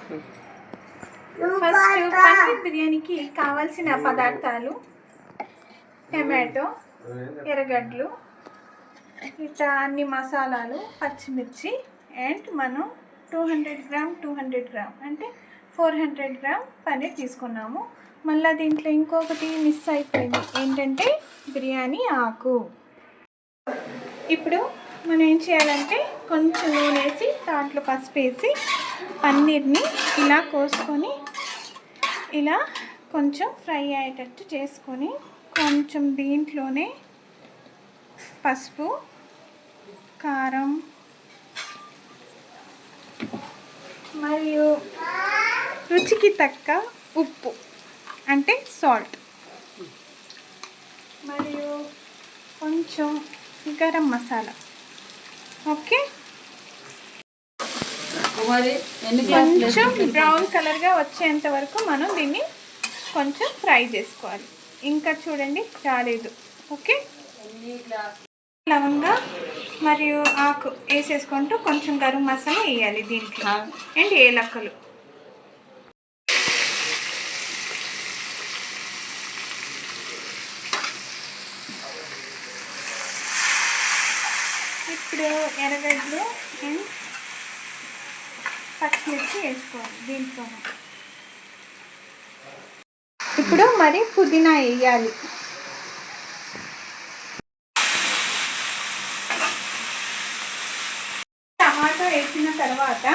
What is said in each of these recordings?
First paneer బిర్యానీకి కావాల్సిన పదార్థాలు టమాటో, ఎర్రగడ్డలు, ఇట్లా అన్ని మసాలాలు, పచ్చిమిర్చి అండ్ మనం 200 గ్రామ్ అంటే 400 గ్రామ్ పన్నీర్ తీసుకున్నాము. మళ్ళీ దీంట్లో ఇంకొకటి మిస్ అయిపోయింది, ఏంటంటే బిర్యానీ ఆకు. ఇప్పుడు మనం ఏం చేయాలంటే కొంచెం నూనె వేసి దాంట్లో పసుపు వేసి పన్నీర్ని ఇలా కోసుకొని ఇలా కొంచెం ఫ్రై అయ్యేటట్టు చేసుకొని కొంచెం దీంట్లోనే పసుపు, కారం మరియు రుచికి తగ్గ ఉప్పు అంటే సాల్ట్ మరియు కొంచెం గరం మసాలా. ఓకే, కొంచెం బ్రౌన్ కలర్గా వచ్చేంత వరకు మనం దీన్ని కొంచెం ఫ్రై చేసుకోవాలి. ఇంకా చూడండి రాలేదు. ఓకే, లవంగా మరియు ఆకు వేసేసుకుంటూ కొంచెం గరం మసాలా వేయాలి దీంట్లో అండ్ ఏలక్కలు. ఇప్పుడు ఎర్రగడ్డలు అండ్ పచ్చిమిర్చి వేసుకోవాలి దీంట్లో. ఇప్పుడు మరి పుదీనా వేయాలి. టమాటో వేసిన తర్వాత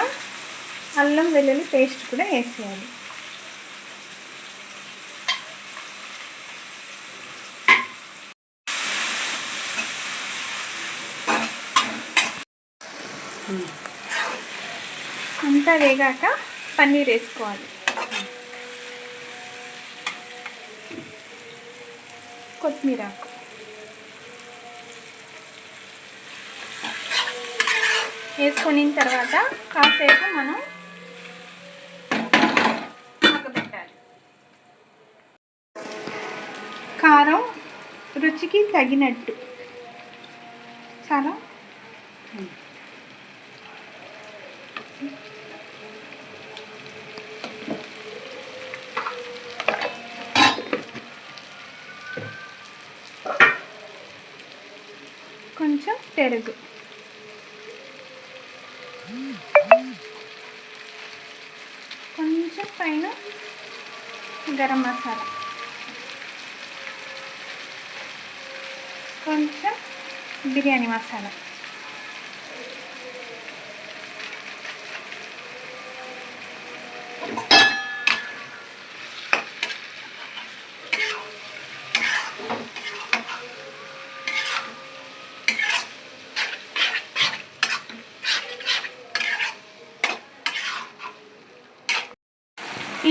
అల్లం వెల్లుల్లి పేస్ట్ కూడా వేసేయాలి. అంతా వేగాక పన్నీర్ వేసుకోవాలి. కొత్తిమీర ఆకు వేసుకున్న తర్వాత కాసేపు మనం మగ్గబెట్టాలి. కారం రుచికి తగినట్టు చాలా కొంచెం పెరుగు, కొంచెం పైన గరం మసాలా, కొంచెం బిర్యానీ మసాలా,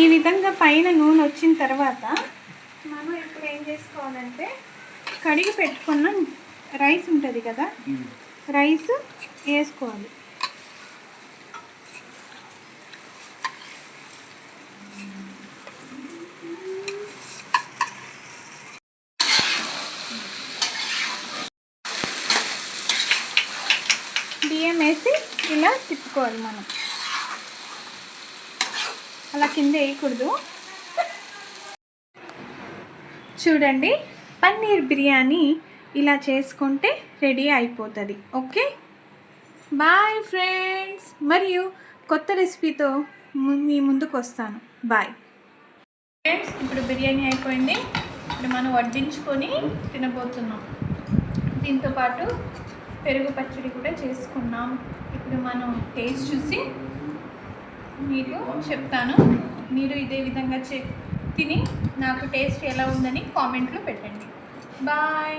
ఈ విధంగా పైన నూనె వచ్చిన తర్వాత మనం ఇప్పుడు ఏం చేసుకోవాలంటే కడిగి పెట్టుకున్న రైస్ ఉంటుంది కదా, రైస్ వేసుకోవాలి. బియ్యం వేసి ఇలా తిప్పుకోవాలి. మనం అలా కింద వేయకూడదు. చూడండి, పన్నీర్ బిర్యానీ ఇలా చేసుకుంటే రెడీ అయిపోతుంది. Okay, bye friends. మరియు కొత్త రెసిపీతో మీ ముందుకు వస్తాను. Bye friends. ఇప్పుడు బిర్యానీ అయిపోయింది. ఇప్పుడు మనం వడ్డించుకొని తినబోతున్నాం. దీంతోపాటు పెరుగు పచ్చడి కూడా చేసుకున్నాం. ఇప్పుడు మనం టేస్ట్ చూసి మీకు చెప్తాను. మీరు ఇదే విధంగా తిని నాకు టేస్ట్ ఎలా ఉందని కామెంట్లో పెట్టండి. బాయ్.